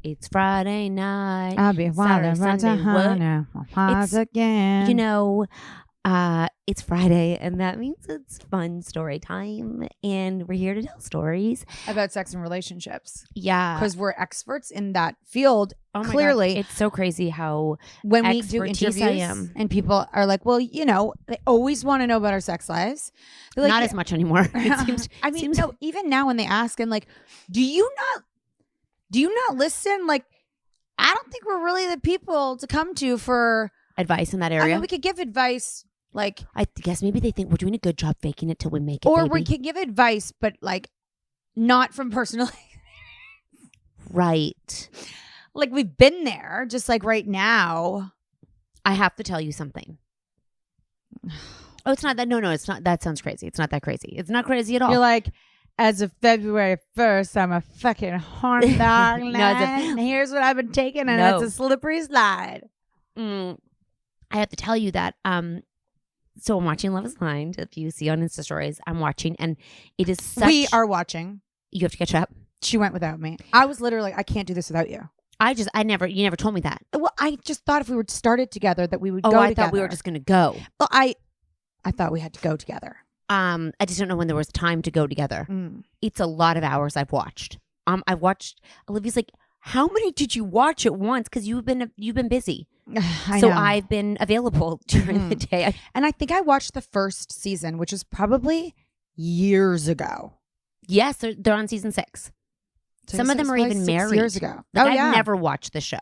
It's Friday night. I'll be Saturday, wildin' Sunday, what? It's again. You know, it's Friday, and that means it's fun story time, and we're here to tell stories about sex and relationships. Yeah, Because we're experts in that field. oh my Clearly, God. It's so crazy how when we do expertise interviews I am. and people are like, well, you know, they always want to know about our sex lives. They're like, not as much anymore. It seems. I mean, no, even now when they ask and like, do you not listen? Like, I don't think we're really the people to come to for advice in that area. I mean, we could give advice. Like, I guess maybe they think we're doing a good job faking it till we make it. or baby. we can give advice, but like not from personal. Right. Like we've been there, just like right now. I have to tell you something. Oh, it's not that. No, it's not. That sounds crazy. It's not that crazy. It's not crazy at all. You're like, as of February 1st, I'm a fucking horn dog. And here's what I've been taking, and it's a slippery slide. I have to tell you that. So I'm watching Love Is Blind. If you see on Insta stories, I'm watching, and it is such. We are watching. You have to catch up. She went without me. I was literally like, I can't do this without you. You never told me that. Well, I just thought if we were started together that we would go I together. thought we were just going to go. Well, I thought we had to go together. I just don't know when there was time to go together. It's a lot of hours I've watched. I've watched. Olivia's like, how many did you watch at once? Because you've been busy. So I've been available during the day. And I think I watched the first season, which is probably years ago. Yes, they're on season 6. So some of them are even 6 married. Years ago. I've never watched the show.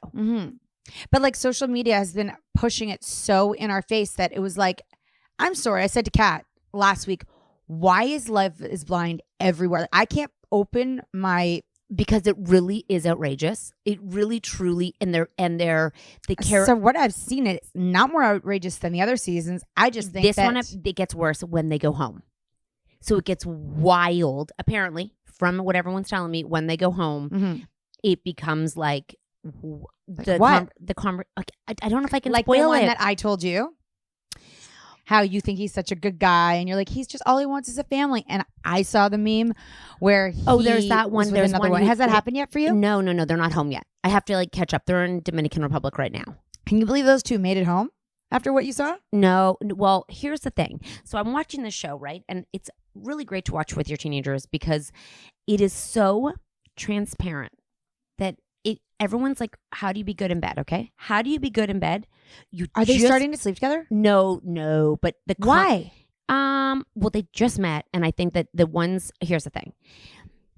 But like social media has been pushing it so in our face that it was like, I'm sorry. I said to Kat last week, why is Love Is Blind everywhere? Like, I can't open my... Because it really is outrageous. It really, truly, So what I've seen, it's not more outrageous than the other seasons. I just think this one it gets worse when they go home. So it gets wild. Apparently, from what everyone's telling me, when they go home, it becomes like I don't know if I can like spoil the one it. that I told you. How you think he's such a good guy, and you're like, he's just all he wants is a family. And I saw the meme where there's that one. There's another one. Has that happened yet for you? No, they're not home yet. I have to like catch up. They're in Dominican Republic right now. Can you believe those two made it home after what you saw? No. Well, here's the thing. So I'm watching this show, right? And it's really great to watch with your teenagers because it is so transparent that everyone's like, how do you be good in bed? Okay. How do you be good in bed? Are they starting to sleep together? No. But why? Well, they just met. And I think that here's the thing.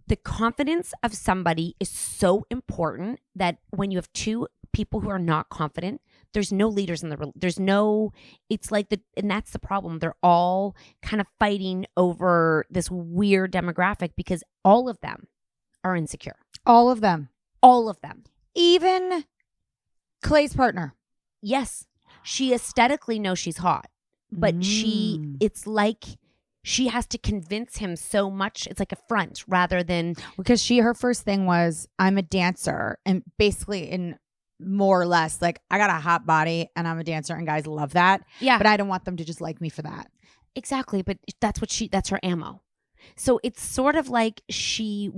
The confidence of somebody is so important that when you have two people who are not confident, there's no leaders in it's like and that's the problem. They're all kind of fighting over this weird demographic because all of them are insecure. All of them. Even Clay's partner. Yes. She aesthetically knows she's hot, but it's like she has to convince him so much. It's like a front rather than. Because her first thing was, I'm a dancer. And basically in more or less, like, I got a hot body and I'm a dancer and guys love that. Yeah. But I don't want them to just like me for that. Exactly. But that's her ammo. So it's sort of like she's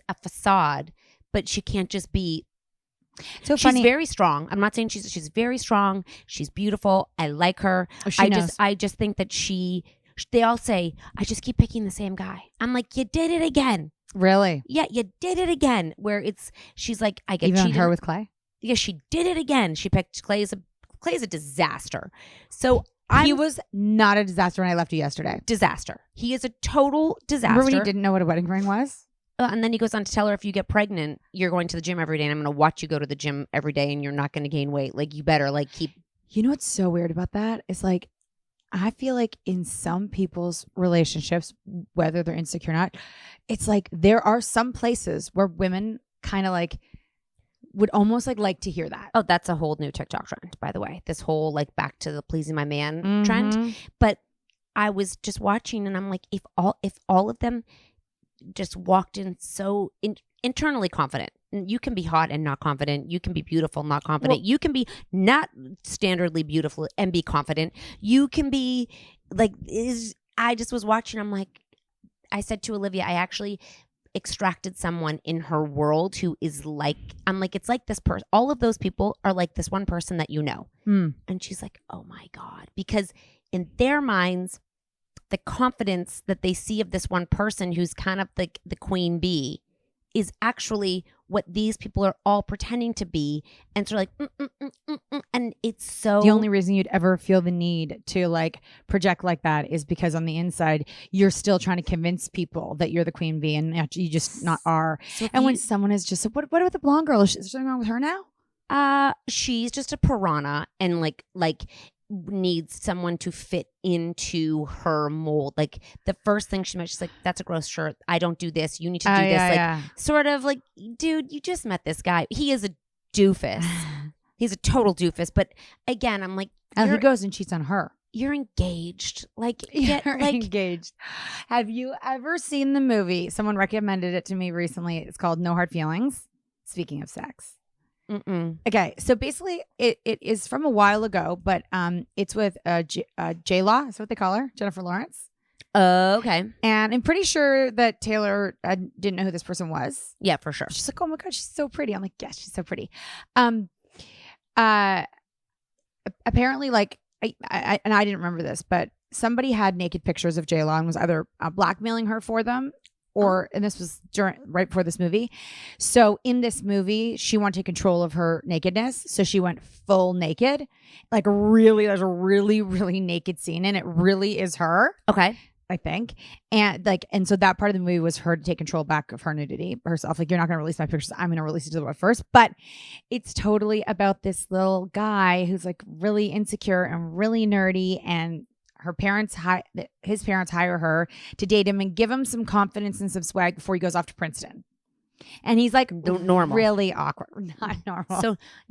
a facade, but she can't just be. So she's funny. Very strong. I'm not saying she's very strong. She's beautiful. I like her. I just think that they all say, I just keep picking the same guy. I'm like, you did it again. Really? Yeah, you did it again. Where she's like, I get even cheated. Her with Clay? Yeah, she did it again. She picked Clay is a disaster. So he was not a disaster when I left you yesterday. Disaster. He is a total disaster. Remember when he didn't know what a wedding ring was? And then he goes on to tell her, if you get pregnant, you're going to the gym every day, and I'm going to watch you go to the gym every day, and you're not going to gain weight. Like, you better keep. You know what's so weird about that? It's like, I feel like in some people's relationships, whether they're insecure or not, it's like there are some places where women kind of like would almost like to hear that. Oh, that's a whole new TikTok trend, by the way. This whole back to the pleasing my man trend. But I was just watching, and I'm like, if all of them just walked in so internally confident. You can be hot and not confident. You can be beautiful, not confident. You can be not standardly beautiful and be confident. You can be I just was watching. I'm like, I said to Olivia, extracted someone in her world who is like, I'm like, it's like this person. All of those people are like this one person that you know. And she's like, oh my God. Because in their minds, the confidence that they see of this one person who's kind of like the queen bee is actually what these people are all pretending to be. And so like, and it's so... The only reason you'd ever feel the need to like project like that is because on the inside, you're still trying to convince people that you're the queen bee and you just not are. So and when someone is just, what about the blonde girl? Is there something wrong with her now? She's just a piranha and like needs someone to fit into her mold. Like the first thing she met, she's like, that's a gross shirt. I don't do this. You need to do this. Sort of like, dude, you just met this guy. He is a doofus. He's a total doofus. But again, I'm like, he goes and cheats on her. You're engaged. Like, you're engaged. Have you ever seen the movie? Someone recommended it to me recently. It's called No Hard Feelings. Speaking of sex. Okay, so basically it is from a while ago, but it's with J-Law, is what they call her, Jennifer Lawrence. Okay. And I'm pretty sure that Taylor didn't know who this person was. Yeah, for sure. She's like, oh my God, she's so pretty. I'm like, yes, she's so pretty. Apparently, like, I didn't remember this, but somebody had naked pictures of J-Law and was either blackmailing her for them, and this was right before this movie. So in this movie, she wanted to take control of her nakedness. So she went full naked. Like really, there's a really, really naked scene and it really is her. Okay. I think. And so that part of the movie was her to take control back of her nudity herself. Like, you're not going to release my pictures. I'm going to release it to the world first. But it's totally about this little guy who's like really insecure and really nerdy, and his parents hire her to date him and give him some confidence and some swag before he goes off to Princeton. And he's like normal, really awkward, not normal.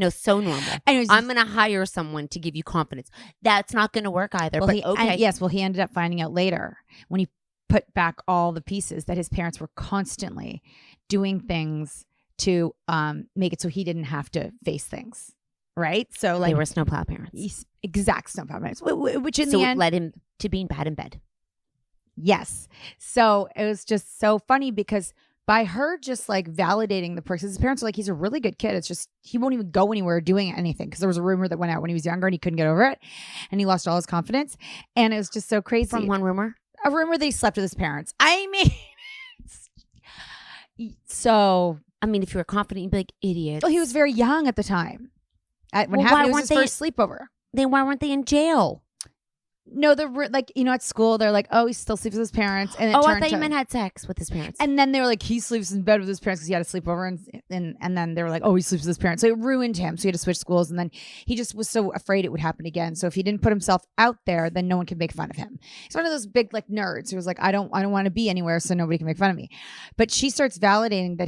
So normal. Anyways, I'm gonna hire someone to give you confidence. That's not gonna work either. Well, but he ended up finding out later when he put back all the pieces that his parents were constantly doing things to make it so he didn't have to face things. Right? So like, they were snowplow parents. Exact snowplow parents. Which in the end, it led him to being bad in bed. Yes. So it was just so funny because by her just like validating the person, his parents are like, he's a really good kid. It's just he won't even go anywhere doing anything, because there was a rumor that went out when he was younger and he couldn't get over it, and he lost all his confidence. And it was just so crazy. From one rumor? A rumor that he slept with his parents. I mean, so I mean, if you were confident, you'd be like, idiot. Well, he was very young at the time. When happened, it was his first sleepover. Then why weren't they in jail? No, they're like, at school, they're like, oh, he still sleeps with his parents. And I thought you meant had sex with his parents. And then they were like, he sleeps in bed with his parents because he had a sleepover. And then they were like, oh, he sleeps with his parents. So it ruined him. So he had to switch schools. And then he just was so afraid it would happen again. So if he didn't put himself out there, then no one could make fun of him. He's one of those big like nerds who was like, I don't want to be anywhere, so nobody can make fun of me. But she starts validating that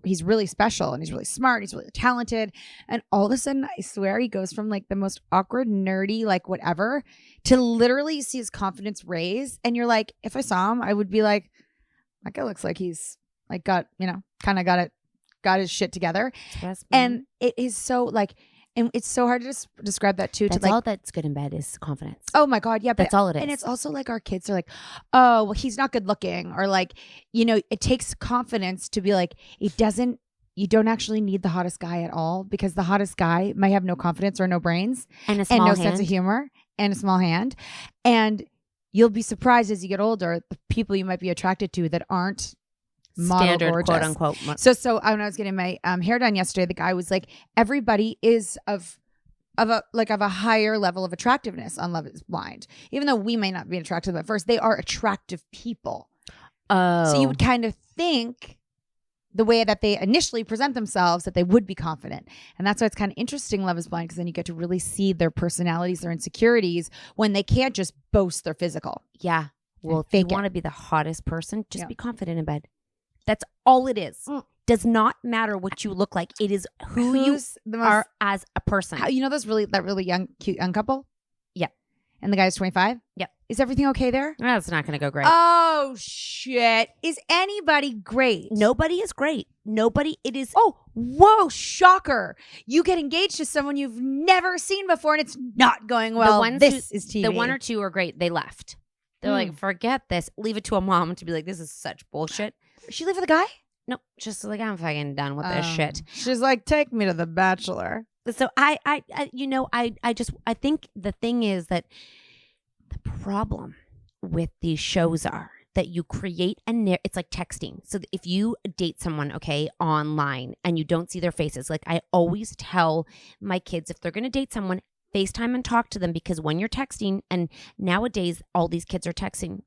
he's really special and he's really smart. He's really talented. And all of a sudden, I swear, he goes from like the most awkward, nerdy, like whatever, to literally see his confidence raise. And you're like, if I saw him, I would be like, that guy looks like he's like got his shit together. And it is so like, and it's so hard to describe that too. That's to like, all that's good in bed is confidence. Oh my God. Yeah. That's all it is. And it's also like our kids are like, oh, well, he's not good looking, or like, it takes confidence to be like, you don't actually need the hottest guy at all, because the hottest guy might have no confidence or no brains and no sense of humor and a small hand. And you'll be surprised as you get older, the people you might be attracted to that aren't standard, gorgeous. quote unquote. So when I was getting my hair done yesterday, the guy was like, everybody is of a higher level of attractiveness on Love Is Blind. Even though we may not be attractive at first, they are attractive people. Oh. So you would kind of think, the way that they initially present themselves, that they would be confident. And that's why it's kind of interesting, Love Is Blind, because then you get to really see their personalities, their insecurities, when they can't just boast their physical. Yeah. Well, if you want to be the hottest person, just be confident in bed. That's all it is. Does not matter what you look like. It is who you are as a person. That really young, cute young couple? Yeah. And the guy's 25? Yep. Is everything okay there? That's not going to go great. Oh, shit. Is anybody great? Nobody is great. Nobody. It is. Oh, whoa, shocker. You get engaged to someone you've never seen before and it's not going well. This is TV. The one or two are great. They left. They're like, forget this. Leave it to a mom to be like, this is such bullshit. She leave with a guy? No, just like I'm fucking done with this shit. She's like, take me to the Bachelor. So I think the thing is that the problem with these shows are that you create it's like texting. So if you date someone, okay, online and you don't see their faces, like I always tell my kids, if they're going to date someone, FaceTime and talk to them, because when you're texting, and nowadays all these kids are texting,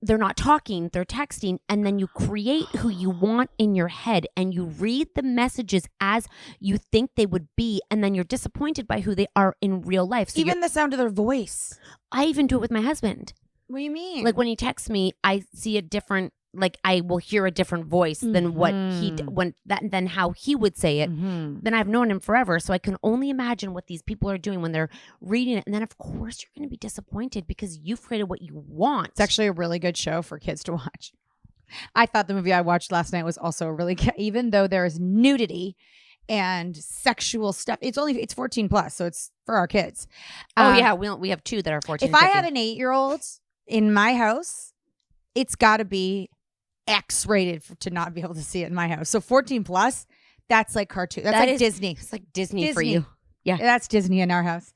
they're not talking, they're texting, and then you create who you want in your head and you read the messages as you think they would be, and then you're disappointed by who they are in real life. So even the sound of their voice. I even do it with my husband. What do you mean? Like when he texts me, I see a different, like I will hear a different voice than what than how he would say it. Then I've known him forever, so I can only imagine what these people are doing when they're reading it. And then of course you're going to be disappointed because you've created what you want. It's actually a really good show for kids to watch. I thought the movie I watched last night was also really good, even though there is nudity and sexual stuff. It's 14 plus, so it's for our kids. We have two that are 14. If I have an 8-year-old in my house, it's got to be X-rated to not be able to see it in my house. So 14 plus, that's like cartoon. That's like Disney. It's like Disney for you. Yeah, that's Disney in our house.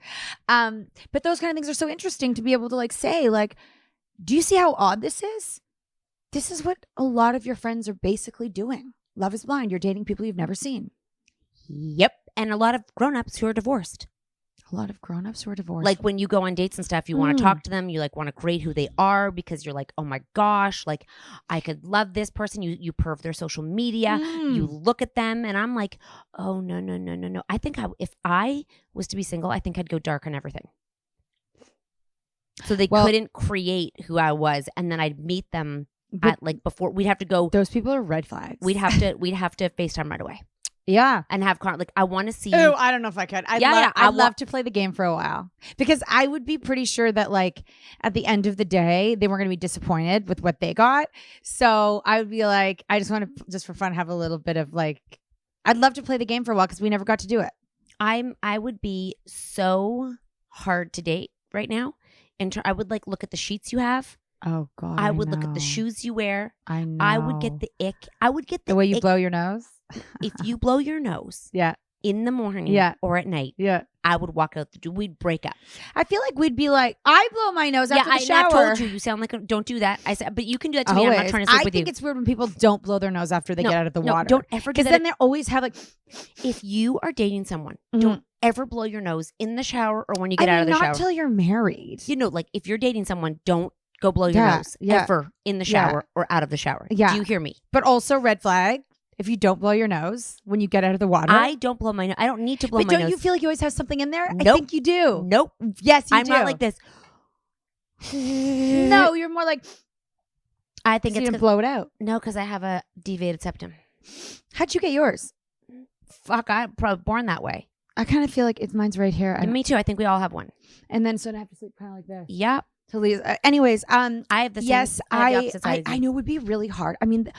But those kind of things are so interesting to be able to like say, like, do you see how odd this is? This is what a lot of your friends are basically doing. Love is blind. You're dating people you've never seen. Yep, and a lot of grown-ups who are divorced. A lot of grown-ups who are divorced. Like when you go on dates and stuff, you want to talk to them. You like want to create who they are because you're like, oh my gosh, like I could love this person. You perv their social media. You look at them and I'm like, oh no. I think if I was to be single, I think I'd go dark on everything. So they couldn't create who I was, and then I'd meet them at like before. We'd have to go. Those people are red flags. We'd have to FaceTime right away. Yeah. And have like I want to see. Oh, I don't know if I could. I'd love to play the game for a while, because I would be pretty sure that like at the end of the day, they weren't going to be disappointed with what they got. So I would be like, I just want to, just for fun, have a little bit of like, I'd love to play the game for a while because we never got to do it. I would be so hard to date right now. I would like look at the sheets you have. Oh God. I would look at the shoes you wear. I know. I would get the ick. I would get the way you ick. blow your nose. If you blow your nose, in the morning, or at night, I would walk out the door. We'd break up. I feel like we'd be like, I blow my nose after the shower. I told you. You sound like don't do that. I said, but you can do that to me. I'm not trying to sleep with you. I think it's weird when people don't blow their nose after they get out of the water. Don't ever do that. Because then they always have like, if you are dating someone, don't ever blow your nose in the shower or when you get out of the shower. Not till you're married. You know, like if you're dating someone, don't go blow your nose ever in the shower or out of the shower. Yeah. Do you hear me? But also red flag. If you don't blow your nose when you get out of the water. I don't blow my nose. I don't need to blow my nose. But don't you feel like you always have something in there? Nope. I think you do. Nope. Yes, you do. I'm not like this. No, you're more like. I think it's you didn't blow it out. No, because I have a deviated septum. How'd you get yours? Fuck, I'm probably born that way. I kind of feel like mine's right here. Me too. I think we all have one. And then so I have to sleep kind of like this. Yep. Anyways, I have the same. Yes, I have the opposite side. I know it would be really hard. I mean,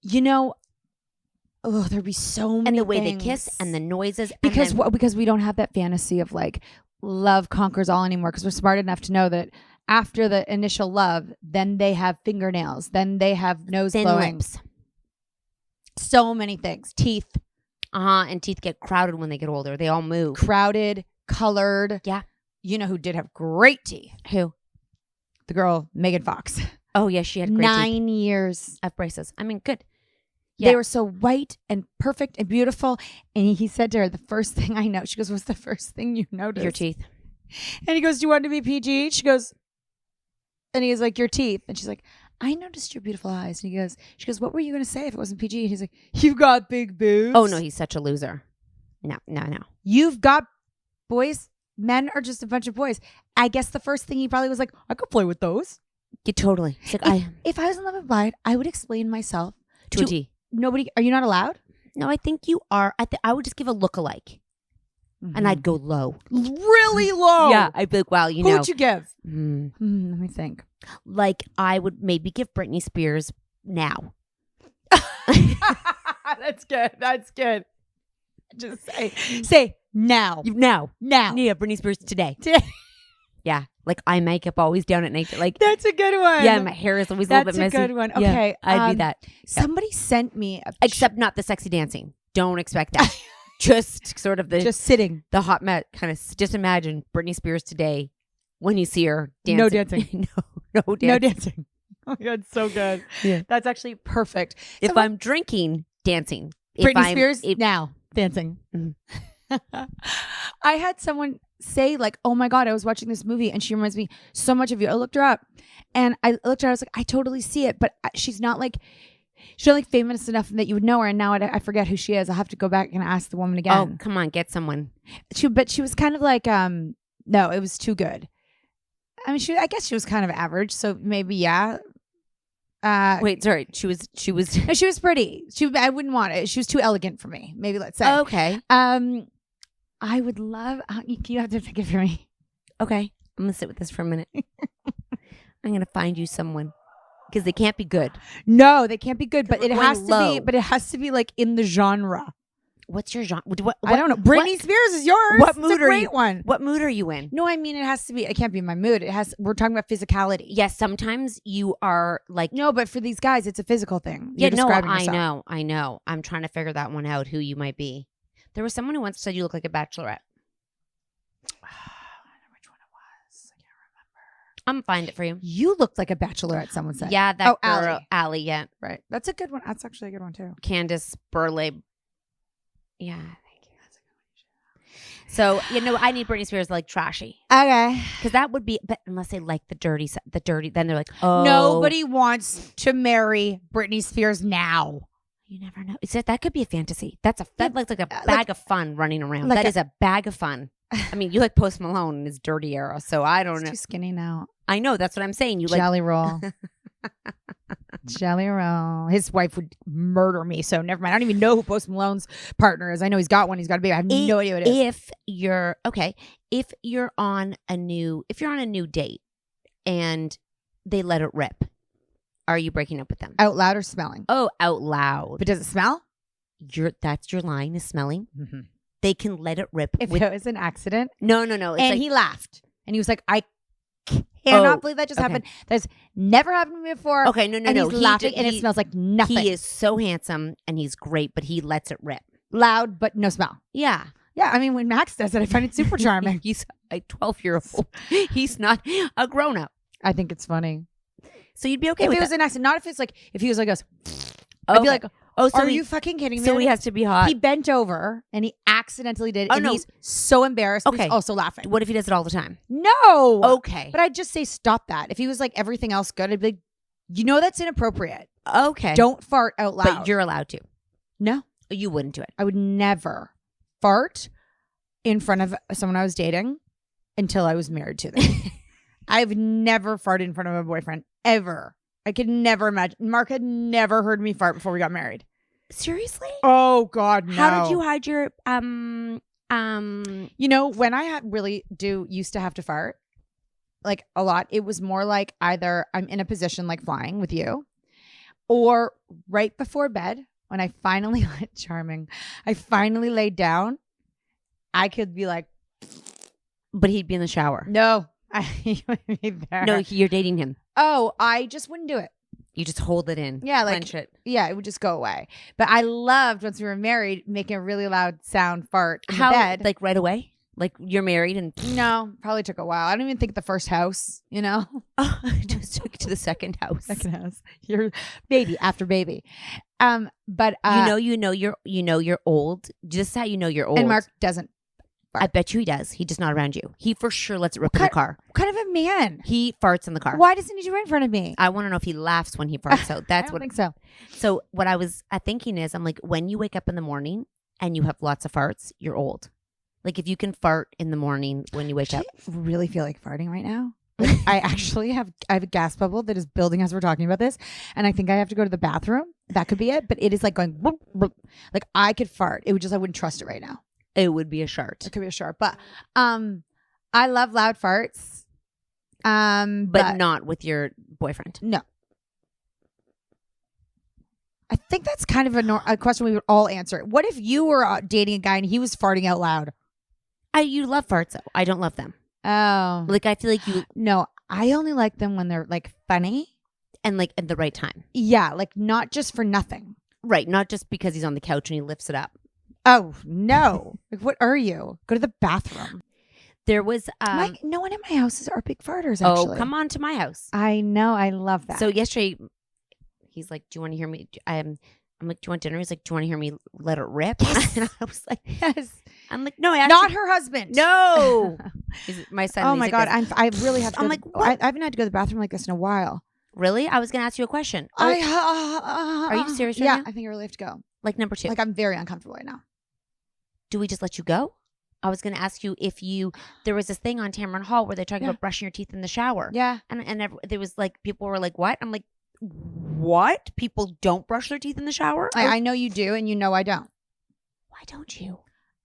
there'd be so many and the way things. They kiss and the noises. Because we don't have that fantasy of like love conquers all anymore, because we're smart enough to know that after the initial love, then they have fingernails, then they have nose blowing. Lips. So many things. Teeth. And teeth get crowded when they get older. They all move. Crowded, colored. Yeah. You know who did have great teeth? Who? The girl, Megan Fox. Oh, yeah, she had great 9 years of braces. I mean, good. Yeah. They were so white and perfect and beautiful. And he said to her, the first thing I know, she goes, what's the first thing you noticed? Your teeth. And he goes, do you want to be PG? She goes, and he's like, your teeth. And she's like, I noticed your beautiful eyes. And she goes, what were you going to say if it wasn't PG? And he's like, you've got big boobs. Oh, no, he's such a loser. No. You've got boys. Men are just a bunch of boys. I guess the first thing he probably was like, I could play with those. Yeah, totally. It's like, if I was in love with blind, I would explain myself to a T. Nobody. Are you not allowed? No, I think you are. I would just give a lookalike. And I'd go low. Really low? Yeah. I'd be like, wow, you know. Who would you give? Let me think. Like, I would maybe give Britney Spears now. That's good. Just say now. Now. Now. Yeah, Britney Spears today. Yeah. Like eye makeup always down at night. Like, That's a good one. yeah, my hair is always a little That's bit messy. a good one. Yeah, Okay. I'd be that. Somebody sent me Except not the sexy dancing. Don't expect that. Just sort of the just sitting. the hot met kind of. Just imagine Britney Spears today when you see her dancing. No dancing. no dancing. No dancing. Oh my God, so good. Yeah. That's actually perfect. If I'm drinking, dancing. Britney Spears now dancing. Mhm. I had someone say like, "Oh my God, I was watching this movie and she reminds me so much of you." I looked her up and I looked at her. I was like, "I totally see it," but she's not famous enough that you would know her. And now I forget who she is. I'll have to go back and ask the woman again. Oh, come on, get someone. But she was kind of like, no, it was too good. I mean, I guess she was kind of average. So maybe, yeah. Wait, sorry. She was. No, she was pretty. I wouldn't want it. She was too elegant for me. Maybe let's say. Okay. I would love. You have to pick it for me. Okay. I'm gonna sit with this for a minute. I'm gonna find you someone because they can't be good. No, they can't be good. But we're it going has to low. be. But it has to be like in the genre. What's your genre? What, I don't know. Britney Spears is yours. What It's mood a are great you? one. What mood are you in? No, I mean it has to be. It can't be my mood. It has. We're talking about physicality. Yes, sometimes you are like. No, but for these guys, it's a physical thing. Yeah, You're no, describing I yourself. know. I'm trying to figure that one out. Who you might be. There was someone who once said you look like a bachelorette. I wonder which one it was. I can't remember. I'm gonna find it for you. You looked like a bachelorette. Someone said. Yeah, that Oh, girl, Allie. Yeah, Right. That's a good one. That's actually a good one too. Candace Burley. Yeah, thank you. That's a good one. So I need Britney Spears like trashy Okay. because that would be. But unless they like the dirty, then they're like, oh, Nobody wants to marry Britney Spears now. You never know. That could be a fantasy. That looks like a bag like- of fun running around. like That a- is a bag of fun. I mean, you like Post Malone in his dirty era, so I don't He's know. too skinny now. I know that's what I'm saying. You like Jelly roll. Jelly roll. His wife would murder me, so never mind. I don't even know who Post Malone's partner is. I know he's got one. He's got a baby. I have no idea what it is. If you're on a new date and they let it rip, are you breaking up with them? Out loud or smelling? Oh, out loud. But does it smell? That's your line is smelling. Mm-hmm. They can let it rip. If it was an accident. No. It's And like, he laughed. And he was like, I cannot believe that just okay. happened. That's never happened to me before. okay, no. And he's laughing and it smells like nothing. He is so handsome and he's great, but he lets it rip. Loud, but no smell. Yeah. Yeah, I mean, when Max does it, I find it super charming. He's a 12-year-old. He's not a grown-up. I think it's funny. So you'd be okay If with it was that. an accident, not if he was like us. I'd be like, oh, so are you fucking kidding me? So he has to be hot. He bent over and he accidentally did it. Oh, and no. he's so embarrassed. But Okay. he's also laughing. What if he does it all the time? No. Okay. But I'd just say stop that. If he was like everything else good, I'd be like, that's inappropriate. Okay. Don't fart out loud. But you're allowed to. No. You wouldn't do it. I would never fart in front of someone I was dating until I was married to them. I've never farted in front of a boyfriend ever. I could never imagine. Mark had never heard me fart before we got married. Seriously? Oh God, no. How did you hide your when I used to have to fart like a lot, it was more like either I'm in a position like flying with you or right before bed when I finally I finally laid down, I could be like, but he'd be in the shower. no, he wouldn't be there. No, you're dating him. Oh, I just wouldn't do it. You just hold it in. Yeah, like clench it. Yeah, it would just go away. But I loved once we were married making a really loud sound fart in the How bed. like right away? Like you're married and No, probably took a while. I don't even think the first house, just took it to the second house. Second house. Your baby after baby. But you're old. Just how you know you're old. and Mark doesn't. I bet you he does. He's just not around you. He for sure lets it rip in the car. What kind of a man? He farts in the car. Why doesn't he do it in front of me? I want to know if he laughs when he farts. So I that's don't what. think so. So what I was thinking is, I'm like, when you wake up in the morning and you have lots of farts, you're old. Like if you can fart in the morning when you wake up. I really feel like farting right now. I have a gas bubble that is building as we're talking about this, and I think I have to go to the bathroom. That could be it, but it is like going bloop, bloop. Like I could fart. It would just I wouldn't trust it right now. It would be a shart. It could be a sharp, but I love loud farts. But not with your boyfriend. No. I think that's kind of a question we would all answer. What if you were dating a guy and he was farting out loud? You love farts though. I don't love them. Oh. Like, I feel like you No, I only like them when they're like funny. and like at the right time. Yeah, like not just for nothing. Right. Not just because he's on the couch and he lifts it up. Oh, no. Like, what are you? Go to the bathroom. There was No one in my house are big farters, oh, actually. come on to my house. I know. I love that. So yesterday he's like, "Do you want to hear me?" I'm like, "Do you want dinner?" He's like, "Do you want to hear me let it rip?" Yes. And I was like, yes. I'm like, "No, I actually, Not her husband. No." My son. Oh he's my like God. this. I really have to I'm go. like, what? I haven't had to go to the bathroom like this in a while. Really? I was going to ask you a question. Are you serious right yeah, now? I think I really have to go. Like number 2. Like I'm very uncomfortable right now. Do we just let you go? I was going to ask you if there was this thing on Tamron Hall where they're talking Yeah. about brushing your teeth in the shower. Yeah. And there was like, people were like, what? I'm like, what? People don't brush their teeth in the shower? I know you do, and you know I don't. Why don't you?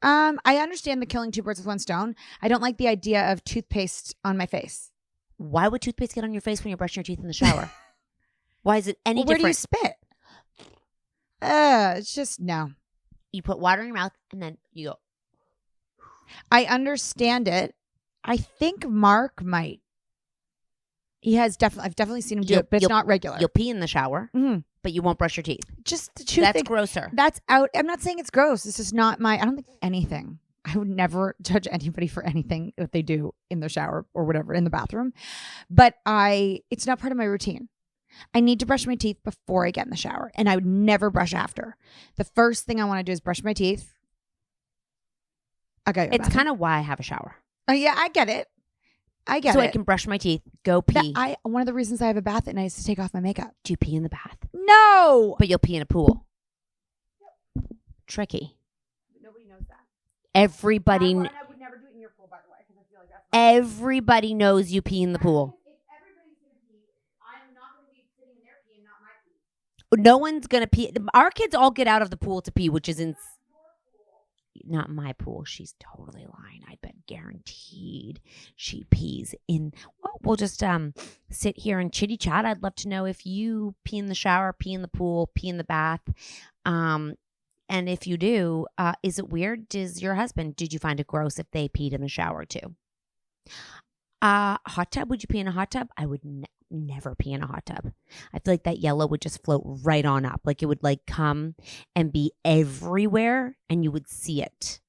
I understand the killing two birds with one stone. I don't like the idea of toothpaste on my face. Why would toothpaste get on your face when you're brushing your teeth in the shower? Why is it any Where different? do you spit? It's just no. You put water in your mouth and then you go. I understand it. I think Mark might. He has definitely. I've definitely seen him do it, but it's not regular. You'll pee in the shower, Mhm. but you won't brush your teeth. Just the truth. That's grosser. That's out. I'm not saying it's gross. This is not my. I don't think anything. I would never judge anybody for anything that they do in the shower or whatever in the bathroom, but it's not part of my routine. I need to brush my teeth before I get in the shower, and I would never brush after. The first thing I want to do is brush my teeth. Okay, It's kind of why I have a shower. Oh yeah, I get it. I get so it. I can brush my teeth, go pee. One of the reasons I have a bath at night is to take off my makeup. Do you pee in the bath? No, But you'll pee in a pool. Tricky. nobody knows that. Everybody, I would never do it in your pool, by the way, because I feel like that's everybody knows you pee in the pool. If everybody's gonna pee, I'm not gonna be sitting in their pee and not my pee. No one's gonna pee. Our kids all get out of the pool to pee, which is not my pool. She's totally lying. I bet guaranteed she pees in. Well, we'll just sit here and chitty chat. I'd love to know if you pee in the shower, pee in the pool, pee in the bath. And if you do, is it weird? Did you find it gross if they peed in the shower too? Hot tub? Would you pee in a hot tub? I would never pee in a hot tub. I feel like that yellow would just float right on up. Like it would like come and be everywhere and you would see it.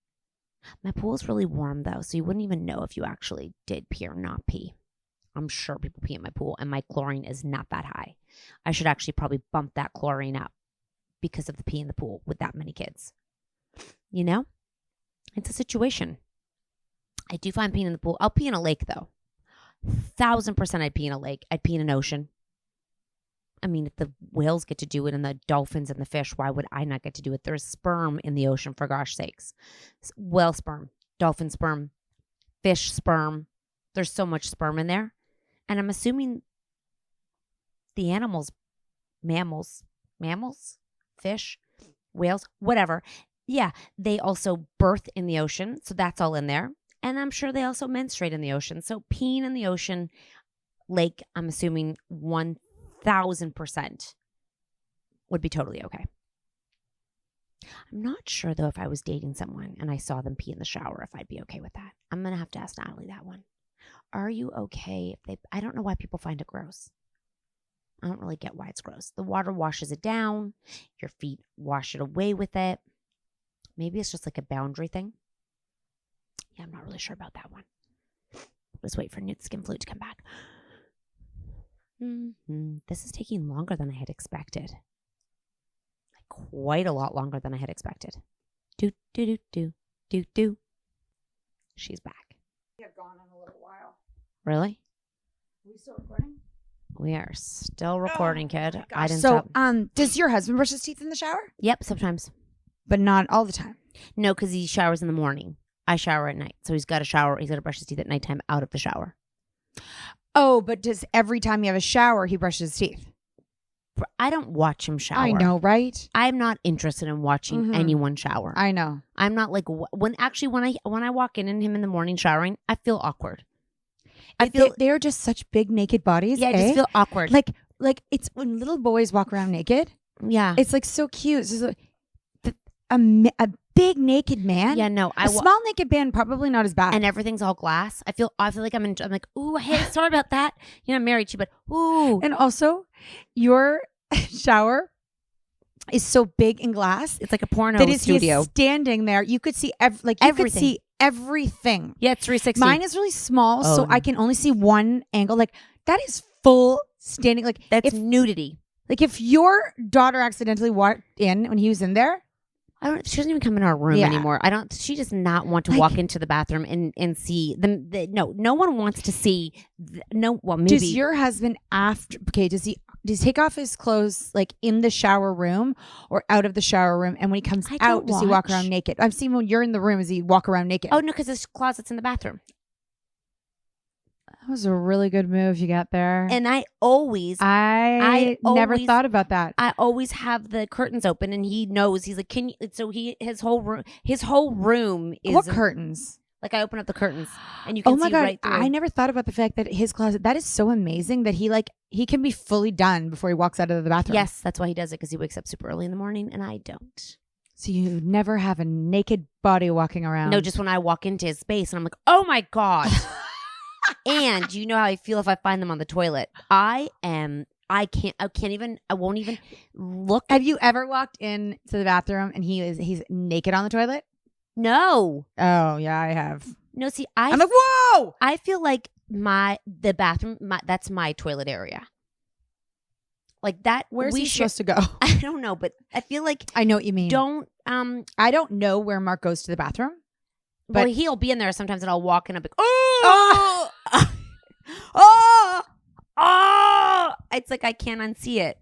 My pool is really warm though, so you wouldn't even know if you actually did pee or not pee. I'm sure people pee in my pool and my chlorine is not that high. I should actually probably bump that chlorine up because of the pee in the pool with that many kids. You know? It's a situation. I do find peeing in the pool. I'll pee in a lake though. 1,000% I'd pee in a lake. I'd pee in an ocean. I mean, if the whales get to do it and the dolphins and the fish, why would I not get to do it? There's sperm in the ocean, for gosh sakes. Whale sperm, dolphin sperm, fish sperm. There's so much sperm in there. And I'm assuming the animals, mammals, fish, whales, whatever. Yeah, they also birth in the ocean. So that's all in there. And I'm sure they also menstruate in the ocean. So peeing in the ocean, lake, I'm assuming 1,000% would be totally okay. I'm not sure, though, if I was dating someone and I saw them pee in the shower, if I'd be okay with that. I'm going to have to ask Natalie that one. Are you okay if I don't know why people find it gross. I don't really get why it's gross. The water washes it down. Your feet wash it away with it. Maybe it's just like a boundary thing. Yeah, I'm not really sure about that one. Let's wait for Newt Skin Flute to come back. This is taking longer than I had expected. Like quite a lot longer than I had expected. Do. She's back. We have gone on a little while. Really? Are we still recording? We are still recording, kid. I didn't So, stop. does your husband brush his teeth in the shower? Yep, sometimes. But not all the time. No, because he showers in the morning. I shower at night. So he's got to shower. He's got to brush his teeth at nighttime out of the shower. Oh, but does every time you have a shower, he brushes his teeth? I don't watch him shower. I know, right? I'm not interested in watching anyone shower. I know. I'm not like when I walk in and him in the morning showering, I feel awkward. I feel they're just such big naked bodies. I just feel awkward. Like it's when little boys walk around naked. Yeah, It's like so cute. It's just like, a big naked man. Yeah, no, A small naked man, probably not as bad. and everything's all glass. I feel like I'm like, ooh, hey, sorry about that. You know, I'm married to you, but ooh. And also, your shower is so big in glass. It's like a porno that is studio. He's standing there. You could see everything. Could see everything. Yeah, it's 360. Mine is really small, Oh, so no. I can only see one angle. Like that is full standing. Like That's nudity. Like if your daughter accidentally walked in when he was in there. She doesn't even come in our room anymore. She does not want to walk into the bathroom and see them. No one wants to see. Maybe. Does your husband does he take off his clothes like in the shower room or out of the shower room? And when he comes out, does he walk around naked? I've seen when you're in the room, does he walk around naked? Oh no, because his closet's in the bathroom. That was a really good move you got there. And I never thought about that. I always have the curtains open, and he knows. He's like, "Can you?" So his whole room is what curtains? Like I open up the curtains, and you can see right through. I never thought about the fact that his closet. That is so amazing that he can be fully done before he walks out of the bathroom. Yes, that's why he does it, because he wakes up super early in the morning, and I don't. So you never have a naked body walking around? No, just when I walk into his space, and I'm like, "Oh my god." And you know how I feel if I find them on the toilet. I won't even look. Have you ever walked into the bathroom and he's naked on the toilet? No. Oh yeah, I have. No, see, I'm like, whoa! I feel like the bathroom, that's my toilet area. Like that. Where's he supposed to go? I don't know, but I feel like I know what you mean. I don't know where Mark goes to the bathroom. But he'll be in there sometimes, and I'll walk in. I'm like, oh, oh. It's like I can't unsee it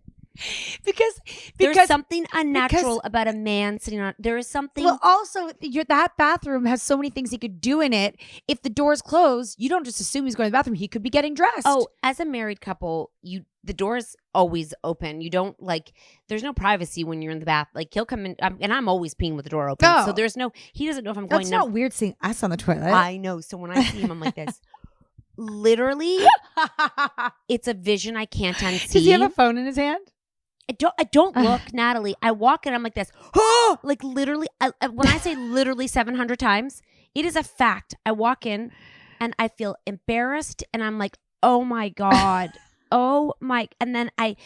because there's something unnatural about a man sitting on. There is something. Well, also, that bathroom has so many things he could do in it. If the door's closed, you don't just assume he's going to the bathroom. He could be getting dressed. Oh, as a married couple, the door's always open. You don't there's no privacy when you're in the bath. Like he'll come in, and I'm always peeing with the door open. Oh. So he doesn't know if I'm going. That's not weird seeing us on the toilet. I know. So when I see him, I'm like this. Literally, it's a vision I can't unsee. Does he have a phone in his hand? I don't look, Natalie. I walk in, I'm like this. Like literally, when I say literally 700 times, it is a fact. I walk in and I feel embarrassed, and I'm like, oh my God. Oh my, and then I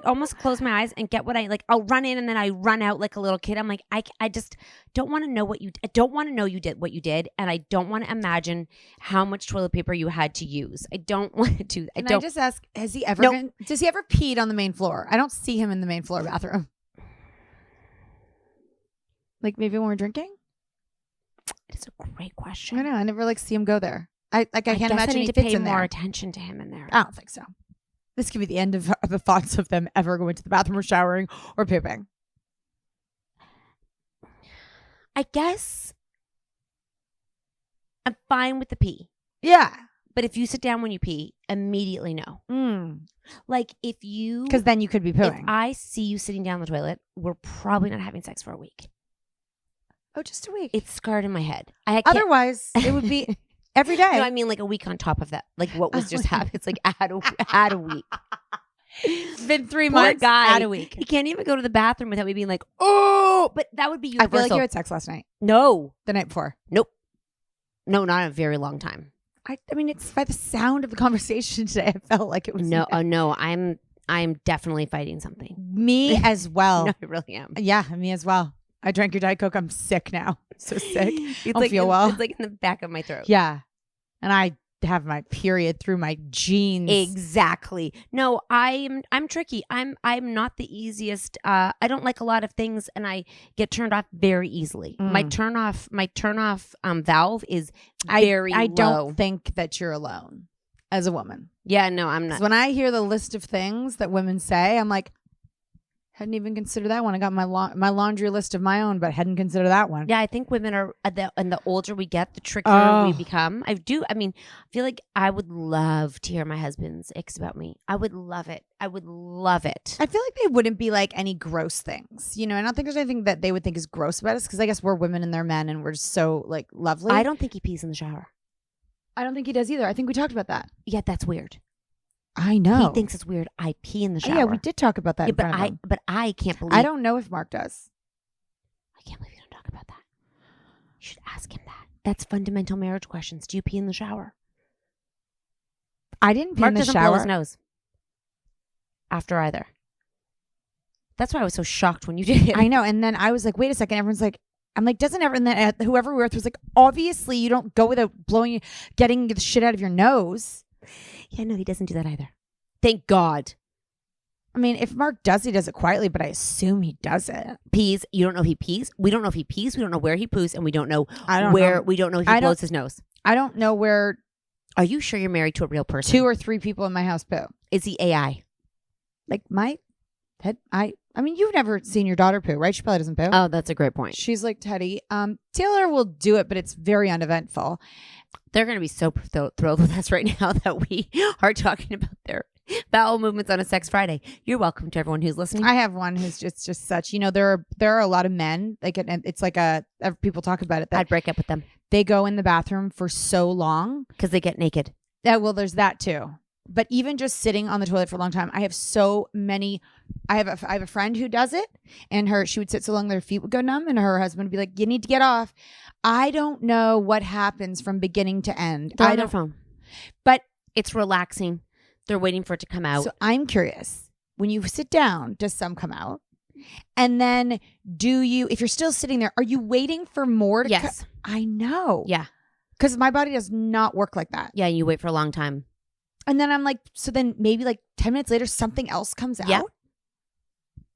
almost close my eyes and get what I'll run in, and then I run out like a little kid. I'm like, I just don't want to know I don't want to know you did what you did, and I don't want to imagine how much toilet paper you had to use. I don't want to. I just ask, does he ever peed on the main floor? I don't see him in the main floor bathroom. Like maybe when we're drinking? It's a great question. I know. I never see him go there. I can't imagine I need he to fits pay in more there. attention to him in there. I don't think so. This could be the end of the thoughts of them ever going to the bathroom or showering or pooping. I guess I'm fine with the pee. Yeah. But if you sit down when you pee, immediately no. Like if you... Because then you could be pooing. If I see you sitting down the toilet, we're probably not having sex for a week. Oh, just a week. It's scarred in my head. Otherwise, it would be every day. No, I mean like a week on top of that. Like what was just happened. It's like add a week. It's been 3 Poor months. Guy, add a week. He can't even go to the bathroom without me being like, oh, but that would be universal. I feel like you had sex last night. No. The night before. Nope. No, not in a very long time. I mean, it's by the sound of the conversation today. I felt like it was. No, no, I'm definitely fighting something. Me as well. No, I really am. Yeah, me as well. I drank your Diet Coke. I'm sick now. So sick. It's don't feel well. It's like in the back of my throat. Yeah. And I have my period through my jeans. Exactly. No, I'm tricky. I'm not the easiest. I don't like a lot of things, and I get turned off very easily. My turn off valve is very I low. don't think that you're alone as a woman. Yeah, no, I'm not. When I hear the list of things that women say, I'm like, hadn't even considered that one. I got my laundry list of my own, but hadn't considered that one. Yeah, I think women are, and the older we get, the trickier we become. I feel like I would love to hear my husband's icks about me. I would love it. I would love it. I feel like they wouldn't be like any gross things. I don't think there's anything that they would think is gross about us, because I guess we're women and they're men and we're so lovely. I don't think he pees in the shower. I don't think he does either. I think we talked about that. Yeah, that's weird. I know. He thinks it's weird. I pee in the shower. Yeah, we did talk about that. Yeah, but I can't believe. I don't know if Mark does. I can't believe you don't talk about that. You should ask him that. That's fundamental marriage questions. Do you pee in the shower? I didn't pee Mark in the doesn't blow shower. his nose after either. That's why I was so shocked when you did it. I know. And then I was like, wait a second. Everyone's like, I'm like, doesn't everyone, then whoever we were with was like, obviously you don't go without getting the shit out of your nose. Yeah, no, he doesn't do that either. Thank God. I mean, if Mark does, he does it quietly, but I assume he does it. Pees. You don't know if he pees. We don't know if he pees. We don't know where he poos, and we don't know know. We don't know if he blows his nose. I don't know where. Are you sure you're married to a real person? 2 or 3 people in my house poo. Is he AI? Like my head. I mean, you've never seen your daughter poo, right? She probably doesn't poo. Oh, that's a great point. She's like Teddy. Taylor will do it, but it's very uneventful. They're going to be so thrilled with us right now that we are talking about their bowel movements on a Sex Friday. You're welcome to everyone who's listening. I have one who's just such, there are a lot of men, like, and it's like people talk about it, that I'd break up with them. They go in the bathroom for so long. Because they get naked. Yeah, well, there's that too. But even just sitting on the toilet for a long time, I have so many. I have a friend who does it, and she would sit so long that her feet would go numb, and her husband would be like, "You need to get off." I don't know what happens from beginning to end. They're on their phone, but it's relaxing. They're waiting for it to come out. So I'm curious. When you sit down, does some come out? And then if you're still sitting there, are you waiting for more to come? Yes. I know. Yeah. Because my body does not work like that. Yeah, you wait for a long time. And then I'm like, so then maybe like 10 minutes later, something else comes out. Yeah.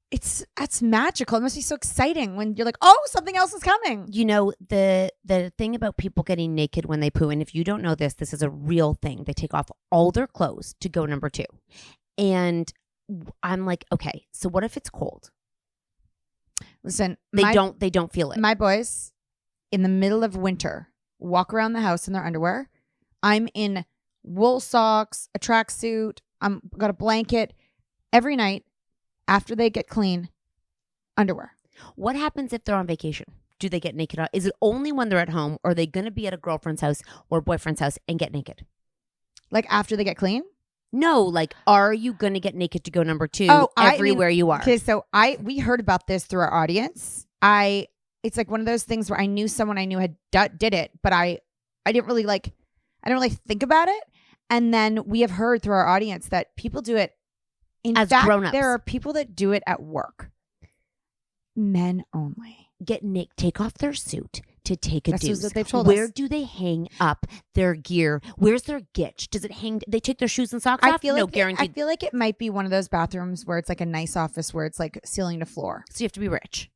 That's magical. It must be so exciting when you're like, oh, something else is coming. You know, the thing about people getting naked when they poo, and if you don't know this is a real thing. They take off all their clothes to go number 2. And I'm like, okay, so what if it's cold? Listen, they don't feel it. My boys, in the middle of winter, walk around the house in their underwear. I'm in wool socks, a tracksuit. I'm got a blanket every night after they get clean. Underwear. What happens if they're on vacation? Do they get naked? Is it only when they're at home, or are they going to be at a girlfriend's house or boyfriend's house and get naked? Like after they get clean? No, like, are you going to get naked to go number 2 everywhere you are? Okay, so we heard about this through our audience. It's like one of those things where I knew someone I knew had did it, but I didn't really think about it. And then we have heard through our audience that people do it. In As fact, grown-ups. there are people that do it at work. Men only. Take off their suit to take a That's deuce. what they've told Where us. do they hang up their gear? Where's their gitch? Does it hang? They take their shoes and socks off? Guaranteed. I feel like it might be one of those bathrooms where it's like a nice office where it's like ceiling to floor. So you have to be rich.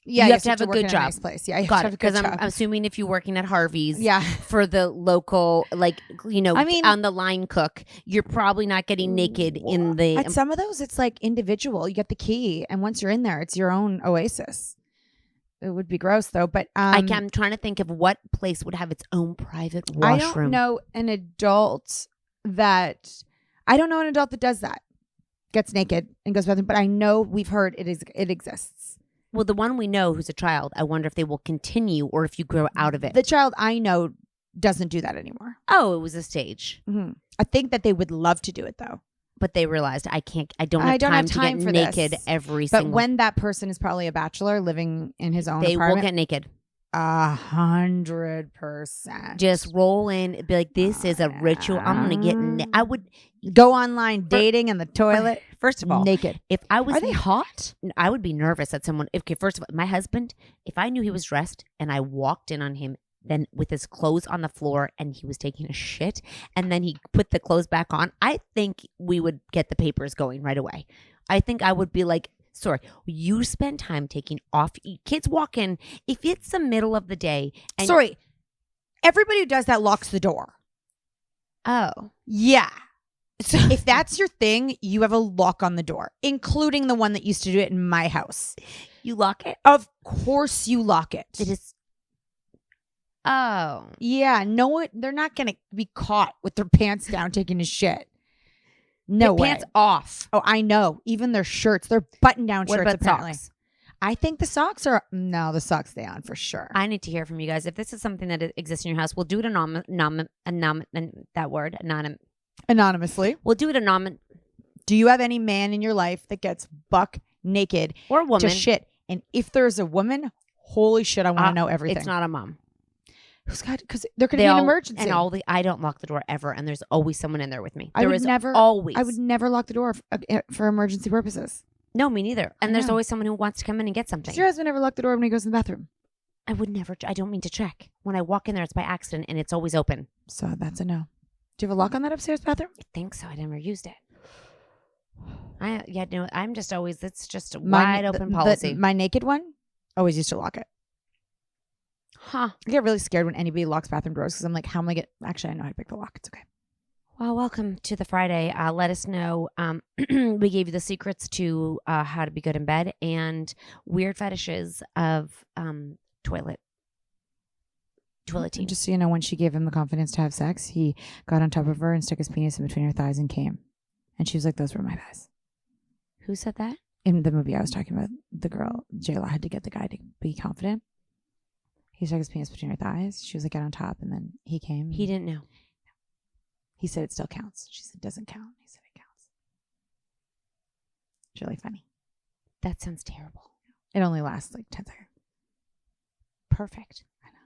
Yeah, you have to have a work good in job. A nice place. Yeah, you Got have it. to have a Because good I'm job. assuming if you're working at Harvey's, Yeah. for the local, I mean, on the line cook, you're probably not getting naked in the. At some of those, it's like individual. You get the key, and once you're in there, it's your own oasis. It would be gross though, but I'm trying to think of what place would have its own private washroom. I don't know an adult that does that. Gets naked and goes to the bathroom, but I know we've heard it exists. Well, the one we know who's a child, I wonder if they will continue or if you grow out of it. The child I know doesn't do that anymore. Oh, it was a stage. Mm-hmm. I think that they would love to do it though. But they realized I don't have time to get naked every single. But when that person is probably a bachelor living in his own they apartment, will get naked. 100%. Just roll in, be like, this is a ritual. I'm gonna get. I would go online dating in the toilet. First of all, naked. If I was, are they hot? I would be nervous at someone. Okay, first of all, my husband. If I knew he was dressed and I walked in on him, then with his clothes on the floor and he was taking a shit, and then he put the clothes back on, I think we would get the papers going right away. I think I would be like, sorry, you spend time taking off. Kids walk in. If it's the middle of the day. And sorry, everybody who does that locks the door. Oh. Yeah. So if that's your thing, you have a lock on the door, including the one that used to do it in my house. You lock it? Of course you lock it. It is. Oh. Yeah. No, they're not going to be caught with their pants down taking a shit. No way. Pants off. Oh, I know. Even their shirts, they're button-down What shirts about apparently. socks? I think the socks are... No, the socks stay on for sure. I need to hear from you guys. If this is something that exists in your house, we'll do it Anonymously. We'll do it anonymous. Do you have any man in your life that gets buck naked or woman to shit? And if there's a woman, holy shit, I want to know everything. It's not a mom. Who's got? Because there could be an emergency. And I don't lock the door ever, and there's always someone in there with me. I would never lock the door for emergency purposes. No, me neither. And there's always someone who wants to come in and get something. Does your husband ever lock the door when he goes in the bathroom? I would never. I don't mean to check. When I walk in there, it's by accident, and it's always open. So that's a no. Do you have a lock on that upstairs bathroom? I think so. I never used it. I'm just always. It's just a wide open policy. My naked one always used to lock it. Huh. I get really scared when anybody locks bathroom doors because I'm like, how am I get? Actually, I know how to pick the lock. It's okay. Well, welcome to the Friday. Let us know. We gave you the secrets to how to be good in bed and weird fetishes of toileting. Just so you know, when she gave him the confidence to have sex, he got on top of her and stuck his penis in between her thighs and came. And she was like, those were my thighs. Who said that? In the movie I was talking about, the girl, J-Lo, had to get the guy to be confident. He stuck his penis between her thighs. She was like, get on top. And then he came. He didn't know. He said it still counts. She said it doesn't count. He said it counts. It's really funny. That sounds terrible. It only lasts like 10 seconds. Perfect. I know.